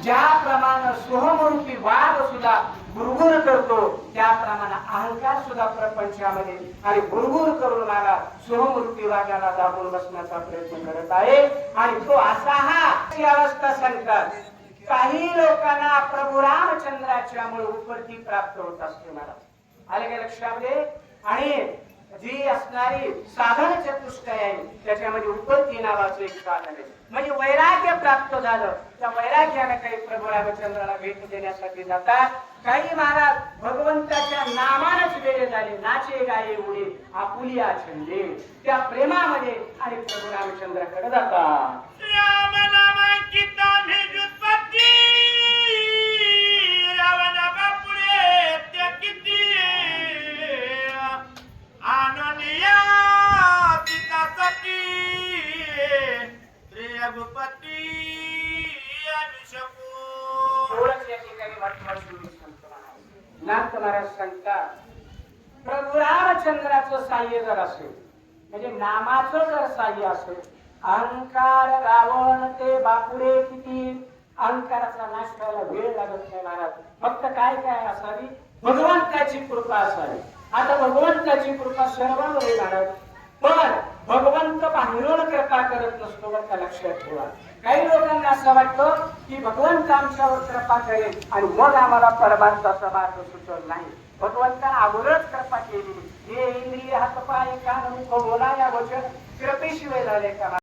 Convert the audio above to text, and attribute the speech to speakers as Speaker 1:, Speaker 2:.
Speaker 1: ज्याप्रमाणे सोहमरूपी वाघ सुद्धा गुरगुर करतो त्याप्रमाणे अहंकार सुद्धा प्रपंचामध्ये आणि गुरगुर करून मला सोहमरूपी वाघाला दाबून बसण्याचा प्रयत्न करत आहे. आणि तो असा हा अवस्था सांगतात. काही लोकांना प्रभू रामचंद्राच्या मुळे उपरती प्राप्त होत असते महाराज. आले का लक्षामध्ये? आणि जी असणारी साधन चतुष्टय आहे त्याच्यामध्ये उपरती नावाचं एक साधन आहे. म्हणजे वैराग्य प्राप्त झालं. त्या वैराग्याने काही प्रभू रामचंद्राला भेट देण्यासाठी जातात. काही महाराज भगवंताच्या नामानच वेळे झाले. नाचे गाये उडे आपुलिया छंदे त्या प्रेमामध्ये आणि प्रभू रामचंद्राकडे जातात.
Speaker 2: राम नामांकिता भेजुत्पत्ती रावण बापुरे त्या किती आनंदिया सीतासाठी रघुपती अभिषेको.
Speaker 1: थोडंच या ठिकाणी वाटतं नाथ महाराज सांगतात प्रभू रामचंद्राचं साह्य जर असेल म्हणजे नामाचं जर साह्य असेल अहंकार रावण ते बापुरे किती अहंकाराचा नाश करायला वेळ लागत नाही महाराज. फक्त काय काय असावी भगवंताची कृपा असावी. आता भगवंताची कृपा सर्वांवर आहे महाराज. पण भगवंत बाहेरून कृपा करत नसतो बरं का लक्षात ठेवा. काही लोकांना असं वाटतं की भगवंत आमच्यावर कृपा करेल आणि मग आम्हाला परमार्थाचा मार्ग सुचवत नाही. भगवंताने अगोदरच कृपा केली. हे इंद्रिय हातपाय कान मुख बोला या वचन कृपेशिवाय झाले का?